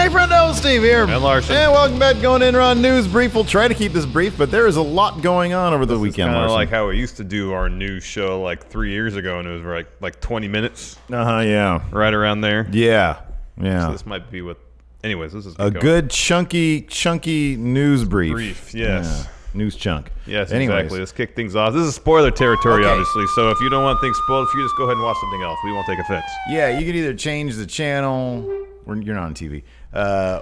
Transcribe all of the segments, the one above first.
Hey, friendo, Steve here. And Larson. And welcome back to Going In on News Brief. We'll try to keep this brief, but there is a lot going on over the weekend, Kind of Larson. like how we used to do our news show like 3 years ago, and it was like 20 minutes. Yeah. Right around there. Yeah. So this might be what. Anyways, this is a good chunky news brief. Yes. Yeah. News chunk. Yes, exactly. Let's kick things off. This is spoiler territory, obviously. So if you don't want things spoiled, if you just go ahead and watch something else, we won't take offense. Yeah, you can either change the channel. You're not on TV.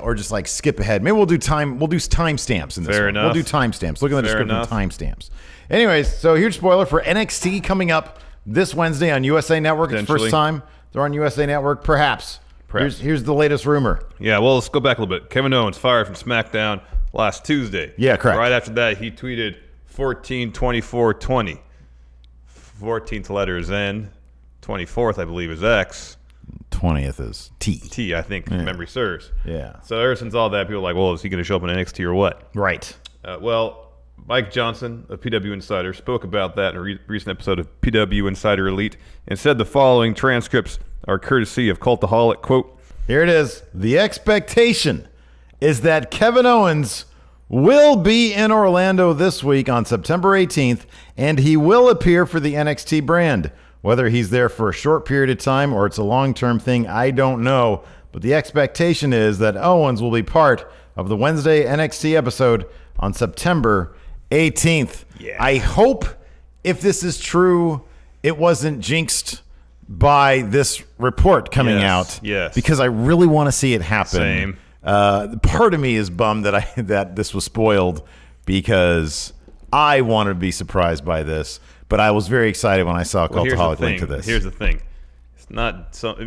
Or just like skip ahead. Maybe we'll do timestamps in this Fair one. enough. We'll do timestamps. Look at the description enough. timestamps. Anyways, so huge spoiler for NXT coming up this Wednesday on USA Network. It's the first time they're on USA Network. Perhaps. Here's the latest rumor. Yeah, well, let's go back a little bit. Kevin Owens fired from SmackDown last Tuesday. Yeah, correct. Right after that, he tweeted 14/24/20. 14th letter is N. 24th, I believe, is X. 20th is T. T, I think, memory serves. Yeah. So ever since all that, people are like, well, is he going to show up in NXT or what? Right. Well, Mike Johnson of PW Insider spoke about that in a recent episode of PW Insider Elite and said the following transcripts are courtesy of Cultaholic. Quote, here it is. The expectation is that Kevin Owens will be in Orlando this week on September 18th, and he will appear for the NXT brand. Whether he's there for a short period of time or it's a long-term thing, I don't know. But the expectation is that Owens will be part of the Wednesday NXT episode on September 18th. Yeah. I hope, if this is true, it wasn't jinxed by this report coming out. Yes. Because I really want to see it happen. Same. Part of me is bummed that this was spoiled because I wanted to be surprised by this. But I was very excited when I saw Cultaholic link to this. Here's the thing. It's not so.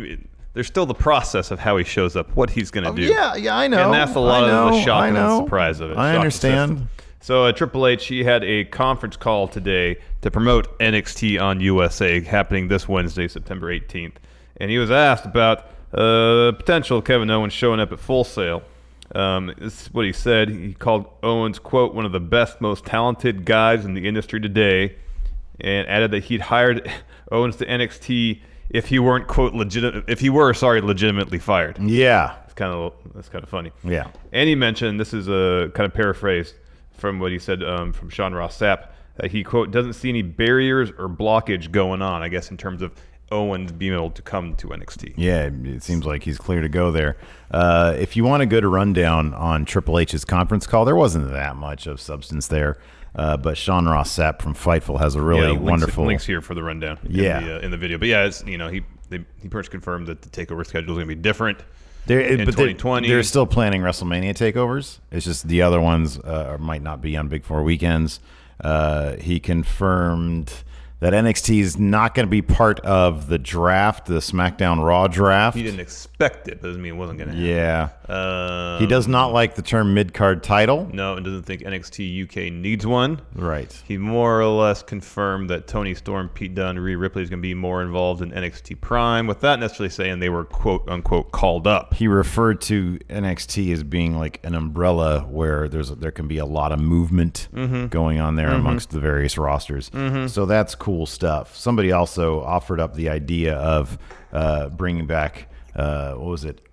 There's still the process of how he shows up, what he's going to do. Yeah, I know. And that's a lot of the shock and the surprise of it. I understand. So Triple H, he had a conference call today to promote NXT on USA happening this Wednesday, September 18th. And he was asked about potential Kevin Owens showing up at Full Sail. This is what he said. He called Owens, quote, one of the best, most talented guys in the industry today, and added that he'd hired Owens to NXT if he weren't, quote, legitimately fired. Yeah. That's kind of funny. Yeah. And he mentioned, this is a kind of paraphrase from what he said from Sean Ross Sapp, that he, quote, doesn't see any barriers or blockage going on, I guess, in terms of Owens being able to come to NXT. Yeah, it seems like he's clear to go there. If you want a good rundown on Triple H's conference call, there wasn't that much of substance there. But Sean Ross Sapp from Fightful has a really wonderful links here for the rundown. In the video. But yeah, it's he pretty much confirmed that the takeover schedule is going to be different. In 2020. They're still planning WrestleMania takeovers. It's just the other ones might not be on Big Four weekends. He confirmed that NXT is not going to be part of the draft, the SmackDown Raw draft. He didn't expect it, but doesn't mean it wasn't going to happen. Yeah. He does not like the term mid-card title. No, and doesn't think NXT UK needs one. Right. He more or less confirmed that Tony Storm, Pete Dunne, Rhea Ripley is going to be more involved in NXT Prime, without necessarily saying they were quote-unquote called up. He referred to NXT as being like an umbrella where there can be a lot of movement going on there amongst the various rosters. So that's cool stuff. Somebody also offered up the idea of bringing back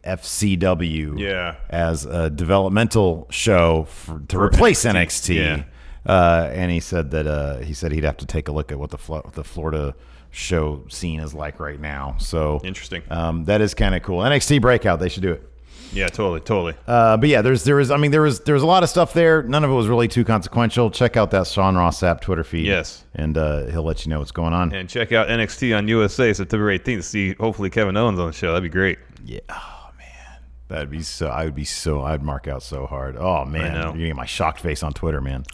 FCW as a developmental show to replace NXT. And he said that he'd have to take a look at what the Florida show scene is like right now. So interesting. That is kind of cool. NXT Breakout, they should do it. Yeah, totally. But yeah, there was a lot of stuff there. None of it was really too consequential. Check out that Sean Ross Sapp Twitter feed. Yes. And he'll let you know what's going on. And check out NXT on USA September 18th. See, hopefully Kevin Owens on the show. That'd be great. Yeah. Oh man, I'd mark out so hard. Oh man, I know. You're gonna get my shocked face on Twitter, man.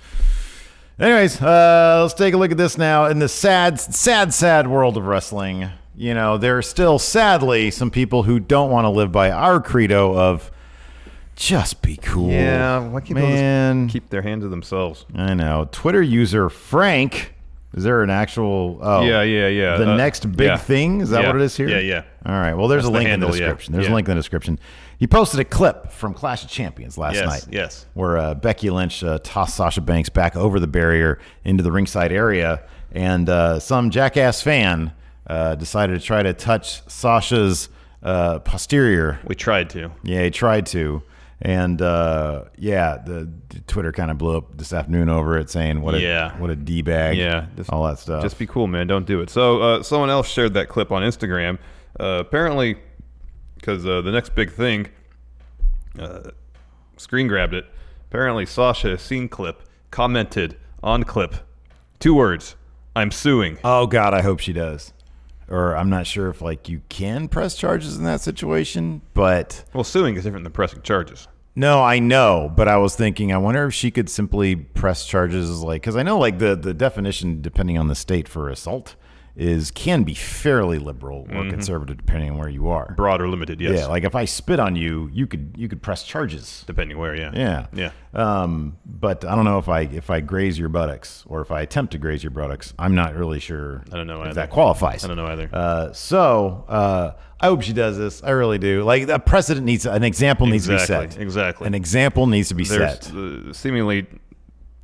Anyways, let's take a look at this now. In the sad world of wrestling, you know, there are still, sadly, some people who don't want to live by our credo of just be cool. Yeah, why can't people just keep their hands to themselves? I know. Twitter user Frank, is there an actual... Oh, yeah. The next big thing? Is that what it is here? Yeah. All right. Well, there's a link in the description. There's a link in the description. He posted a clip from Clash of Champions last night. Yes. Where Becky Lynch tossed Sasha Banks back over the barrier into the ringside area, and some jackass fan decided to try to touch Sasha's posterior. We tried to. Yeah, he tried to. And, the Twitter kind of blew up this afternoon over it, saying what a D-bag, all that stuff. Just be cool, man. Don't do it. So someone else shared that clip on Instagram. Apparently, because the next big thing, screen grabbed it. Apparently, Sasha Suing clip commented on clip 2 words, "I'm suing." Oh, God, I hope she does. Or I'm not sure if, you can press charges in that situation, but... Well, suing is different than pressing charges. No, I know, but I was thinking, I wonder if she could simply press charges, because I know, the definition, depending on the state for assault, can be fairly liberal or conservative, depending on where you are. Broad or limited, yes. Yeah, if I spit on you, you could press charges. Depending where, yeah. Yeah. But I don't know if I graze your buttocks or if I attempt to graze your buttocks. I'm not really sure. I don't know if that qualifies. I don't know either. I hope she does this. I really do. A precedent an example needs to be set. Exactly. An example needs to be set. Seemingly,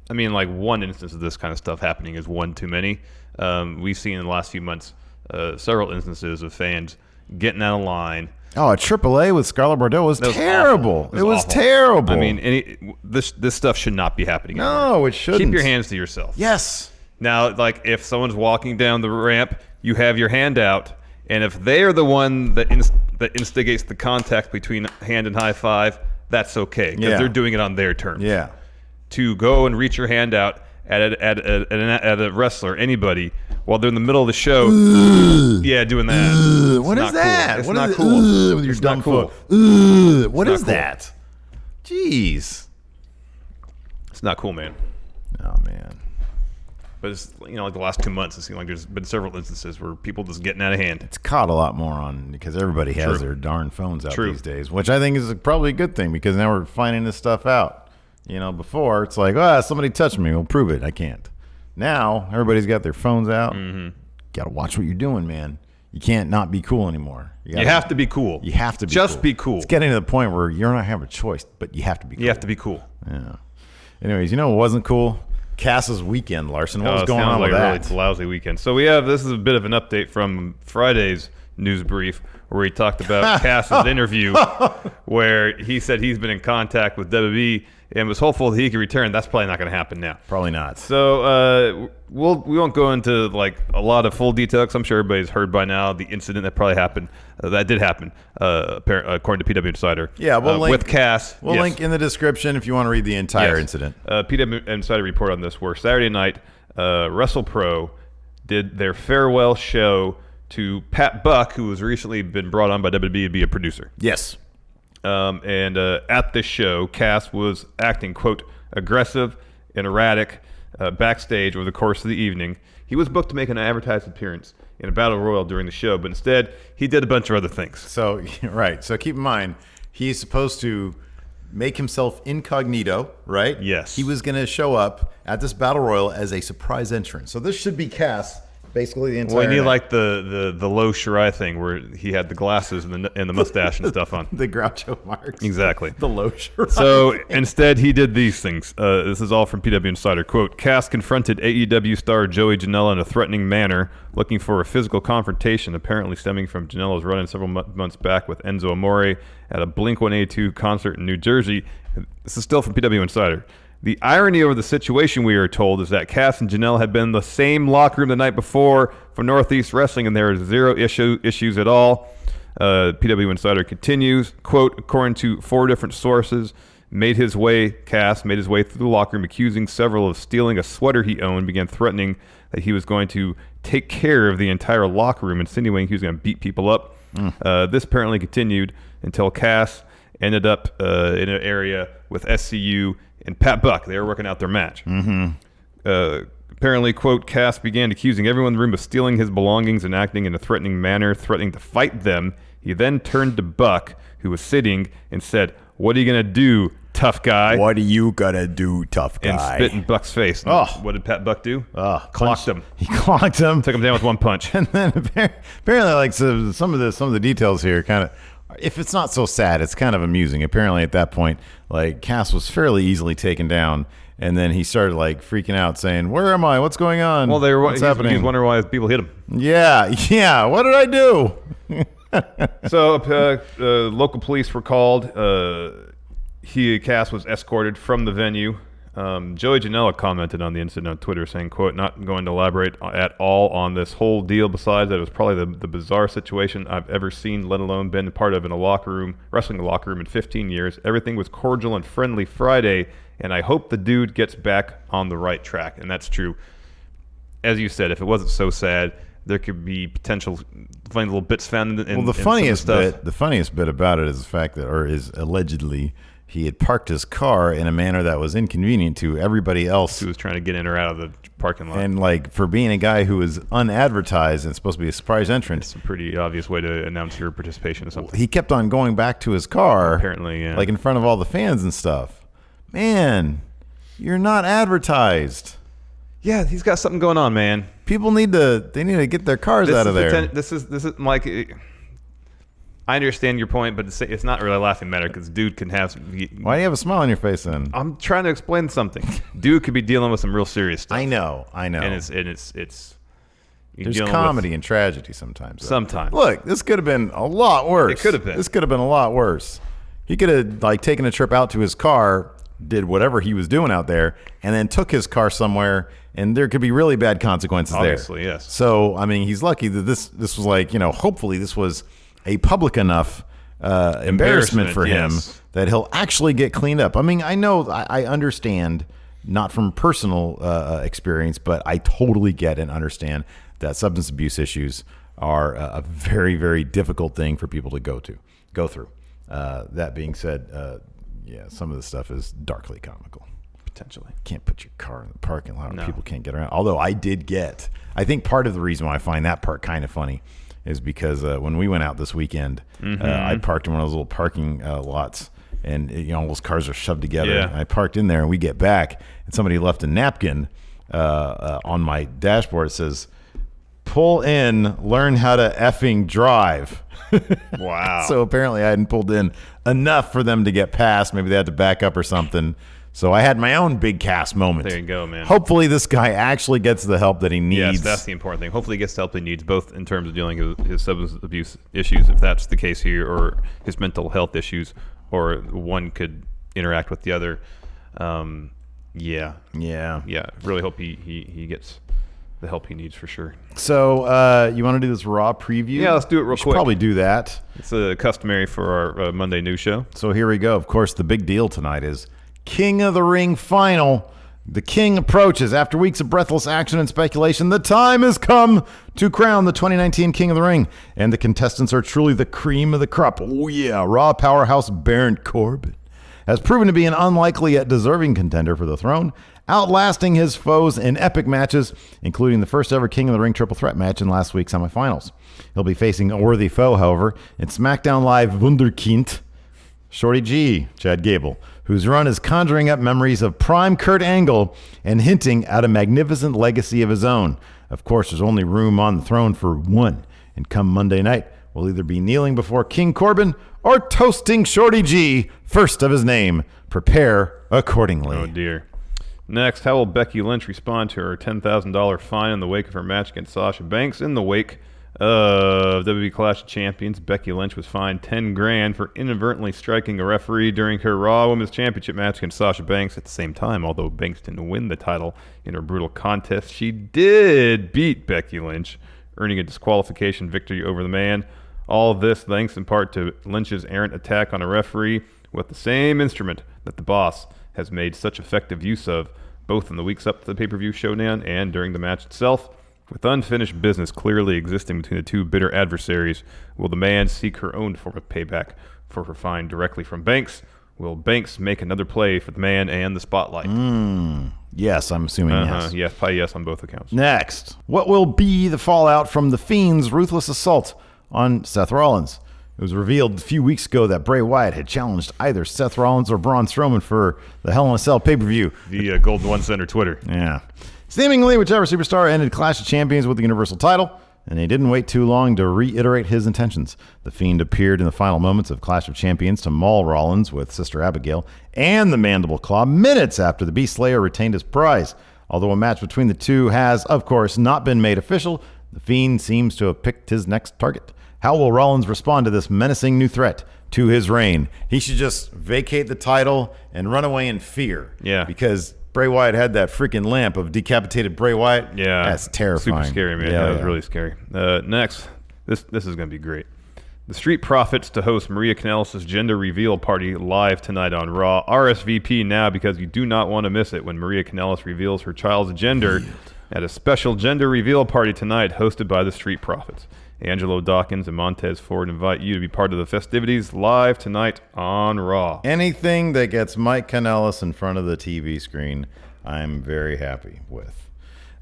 one instance of this kind of stuff happening is one too many. We've seen in the last few months several instances of fans getting out of line. Oh, a AAA with Scarlett Bordeaux was terrible. It was awful. terrible. This stuff should not be happening. No, anymore. It shouldn't. Keep your hands to yourself. Yes. Now, if someone's walking down the ramp, you have your hand out, and if they are the one that instigates the contact between hand and high five, that's okay because they're doing it on their terms. Yeah. To go and reach your hand out at a wrestler, anybody, while they're in the middle of the show, doing that. What is that? Cool. It's what not is cool. With your it's dumb not cool. foot. What is cool. that? Jeez. It's not cool, man. Oh, man. But it's, the last 2 months, it seems like there's been several instances where people just getting out of hand. It's caught a lot more on because everybody has their darn phones out these days, which I think is probably a good thing because now we're finding this stuff out. Before it's somebody touched me. We'll prove it. I can't. Now everybody's got their phones out. Mm-hmm. Got to watch what you're doing, man. You can't not be cool anymore. You have to be cool. You have to be just cool. be cool. It's getting to the point where you're not having a choice, but you have to be cool. You have to be cool. Yeah. Anyways, what wasn't cool? Cass's weekend, Larson. What was going on with that? Really lousy weekend. So this is a bit of an update from Friday's news brief where he talked about Cass's interview where he said he's been in contact with WWE and was hopeful that he could return. That's probably not going to happen now. Probably not. So we won't go into a lot of full detail because I'm sure everybody's heard by now the incident that probably happened. That did happen, according to PW Insider. Yeah, we'll link with Cass. We'll link in the description if you want to read the entire incident. PW Insider report on this where Saturday night, WrestlePro did their farewell show to Pat Buck, who has recently been brought on by WWE to be a producer. Yes. And at this show, Cass was acting, quote, aggressive and erratic backstage over the course of the evening. He was booked to make an advertised appearance in a battle royal during the show, but instead, he did a bunch of other things. So, right. So keep in mind, he's supposed to make himself incognito, right? Yes. He was going to show up at this battle royal as a surprise entrance. So this should be Cass. Basically, the entire. Well, you need the low Shirai thing where he had the glasses and the mustache and stuff on. The Groucho Marx. Exactly. The low Shirai. So instead, he did these things. This is all from PW Insider. Quote, Cass confronted AEW star Joey Janela in a threatening manner, looking for a physical confrontation, apparently stemming from Janela's run-in several months back with Enzo Amore at a Blink-182 concert in New Jersey. This is still from PW Insider. The irony over the situation, we are told, is that Cass and Janelle had been in the same locker room the night before for Northeast Wrestling, and there are zero issues at all. PW Insider continues, quote, according to 4 different sources, Cass made his way through the locker room, accusing several of stealing a sweater he owned, began threatening that he was going to take care of the entire locker room, insinuating he was going to beat people up. This apparently continued until Cass ended up in an area with SCU and Pat Buck. They were working out their match. Apparently, quote, Cass began accusing everyone in the room of stealing his belongings and acting in a threatening manner, threatening to fight them. He then turned to Buck, who was sitting, and said, what are you going to do, tough guy? What are you going to do, tough guy? And spit in Buck's face. Oh. What did Pat Buck do? Clocked him. He clocked him. Took him down with one punch. And then apparently, some of the details here kind of, if it's not so sad, it's kind of amusing. Apparently, at that point, Cass was fairly easily taken down, and then he started freaking out, saying, "Where am I? What's going on? Well, what's happening?" He was wondering why people hit him. Yeah. What did I do? So local police were called. Cass was escorted from the venue. Joey Janela commented on the incident on Twitter saying, quote, "Not going to elaborate at all on this whole deal besides that it was probably the bizarre situation I've ever seen, let alone been a part of in a wrestling locker room in 15 years. Everything was cordial and friendly Friday, and I hope the dude gets back on the right track." And that's true. As you said, if it wasn't so sad, there could be potential funny little bits found in the funniest bit about it is the fact that, or is allegedly, he had parked his car in a manner that was inconvenient to everybody else who was trying to get in or out of the parking lot. And like, for being a guy who was unadvertised and supposed to be a surprise entrant, it's a pretty obvious way to announce your participation or something. He kept on going back to his car, apparently, yeah, like in front of all the fans and stuff. Man, you're not advertised. Yeah, he's got something going on, man. People need to get their cars out of there. This is like, I understand your point, but it's not really a laughing matter because dude can have. Why do you have a smile on your face then? I'm trying to explain something. Dude could be dealing with some real serious stuff. I know. And it's. There's comedy and tragedy sometimes. Sometimes. Look, this could have been a lot worse. It could have been. This could have been a lot worse. He could have like taken a trip out to his car, did whatever he was doing out there, and then took his car somewhere, and there could be really bad consequences Obviously, there. Yes. So I mean, he's lucky that this was like, hopefully this was a public enough embarrassment for him that he'll actually get cleaned up. I mean, I understand, not from personal experience, but I totally get and understand that substance abuse issues are a very, very difficult thing for people to go through. That being said, some of the stuff is darkly comical. Potentially. Can't put your car in the parking lot where people can't get around. Although I think part of the reason why I find that part kind of funny is because when we went out this weekend, I parked in one of those little parking lots, and all those cars are shoved together. Yeah. And I parked in there, and we get back, and somebody left a napkin on my dashboard. It says, "Pull in, learn how to effing drive." Wow. So apparently I hadn't pulled in enough for them to get past. Maybe they had to back up or something. So I had my own big cast moment. There you go, man. Hopefully this guy actually gets the help that he needs. Yes, that's the important thing. Hopefully he gets the help he needs, both in terms of dealing with his substance abuse issues, if that's the case here, or his mental health issues, or one could interact with the other. Yeah. Really hope he gets the help he needs for sure. So you want to do this Raw preview? Yeah, let's do it real quick. Probably do that. It's customary for our Monday news show. So here we go. Of course, the big deal tonight is King of the Ring final. The King approaches. After weeks of breathless action and speculation, the time has come to crown the 2019 King of the Ring. And the contestants are truly the cream of the crop. Oh, yeah. Raw powerhouse Baron Corbin has proven to be an unlikely yet deserving contender for the throne, outlasting his foes in epic matches, including the first ever King of the Ring triple threat match in last week's semifinals. He'll be facing a worthy foe, however, in SmackDown Live Wunderkind, Shorty G, Chad Gable, whose run is conjuring up memories of prime Kurt Angle and hinting at a magnificent legacy of his own. Of course, there's only room on the throne for one, and come Monday night, we'll either be kneeling before King Corbin or toasting Shorty G, first of his name. Prepare accordingly. Oh, dear. Next, how will Becky Lynch respond to her $10,000 fine in the wake of her match against Sasha Banks? In the wake of WWE Clash of Champions, Becky Lynch was fined $10,000 for inadvertently striking a referee during her Raw Women's Championship match against Sasha Banks. At the same time, although Banks didn't win the title in her brutal contest, she did beat Becky Lynch, earning a disqualification victory over the man. All of this thanks in part to Lynch's errant attack on a referee with the same instrument that the boss has made such effective use of, both in the weeks up to the pay-per-view showdown and during the match itself. With unfinished business clearly existing between the two bitter adversaries, will the man seek her own form of payback for her fine directly from Banks? Will Banks make another play for the man and the spotlight? Yes, I'm assuming yes. Yes, probably yes on both accounts. Next, what will be the fallout from The Fiend's ruthless assault on Seth Rollins? It was revealed a few weeks ago that Bray Wyatt had challenged either Seth Rollins or Braun Strowman for the Hell in a Cell pay-per-view. The Golden One Center Twitter. Yeah. Seemingly, whichever superstar ended Clash of Champions with the Universal title, and he didn't wait too long to reiterate his intentions. The Fiend appeared in the final moments of Clash of Champions to maul Rollins with Sister Abigail and the Mandible Claw minutes after the Beast Slayer retained his prize. Although a match between the two has, of course, not been made official, the Fiend seems to have picked his next target. How will Rollins respond to this menacing new threat to his reign? He should just vacate the title and run away in fear. Yeah. Because Bray Wyatt had that freaking lamp of decapitated Bray Wyatt. Yeah. That's terrifying. Super scary, man. That was really scary. Next, this is going to be great. The Street Profits to host Maria Kanellis' gender reveal party live tonight on Raw. RSVP now because you do not want to miss it when Maria Kanellis reveals her child's gender at a special gender reveal party tonight hosted by the Street Profits. Angelo Dawkins and Montez Ford invite you to be part of the festivities live tonight on Raw. Anything that gets Mike Kanellis in front of the TV screen, I'm very happy with.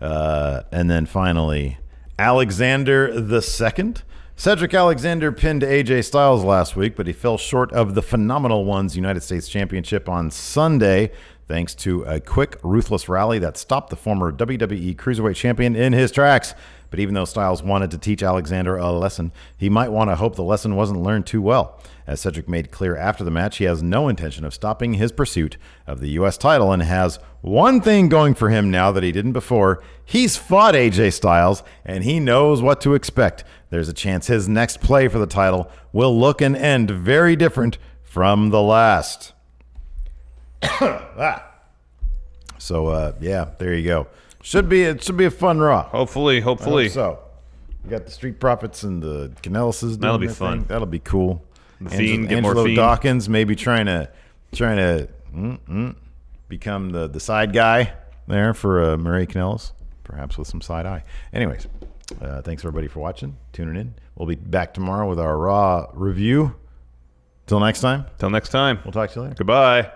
And then finally, Alexander the Second. Cedric Alexander pinned AJ Styles last week, but he fell short of the Phenomenal One's United States Championship on Sunday, thanks to a quick, ruthless rally that stopped the former WWE Cruiserweight Champion in his tracks. But even though Styles wanted to teach Alexander a lesson, he might want to hope the lesson wasn't learned too well. As Cedric made clear after the match, he has no intention of stopping his pursuit of the U.S. title and has one thing going for him now that he didn't before. He's fought AJ Styles, and he knows what to expect. There's a chance his next play for the title will look and end very different from the last. So, yeah, there you go. It should be a fun Raw. Hopefully. I hope so. You got the Street Profits and the Kanellises. That'll be fun. That'll be cool. Fiend, get more Angelo Fiend. Dawkins maybe trying to become the side guy there for Maria Kanellis, perhaps with some side eye. Anyways, thanks everybody for watching, tuning in. We'll be back tomorrow with our Raw review. Till next time. Till next time. We'll talk to you later. Goodbye.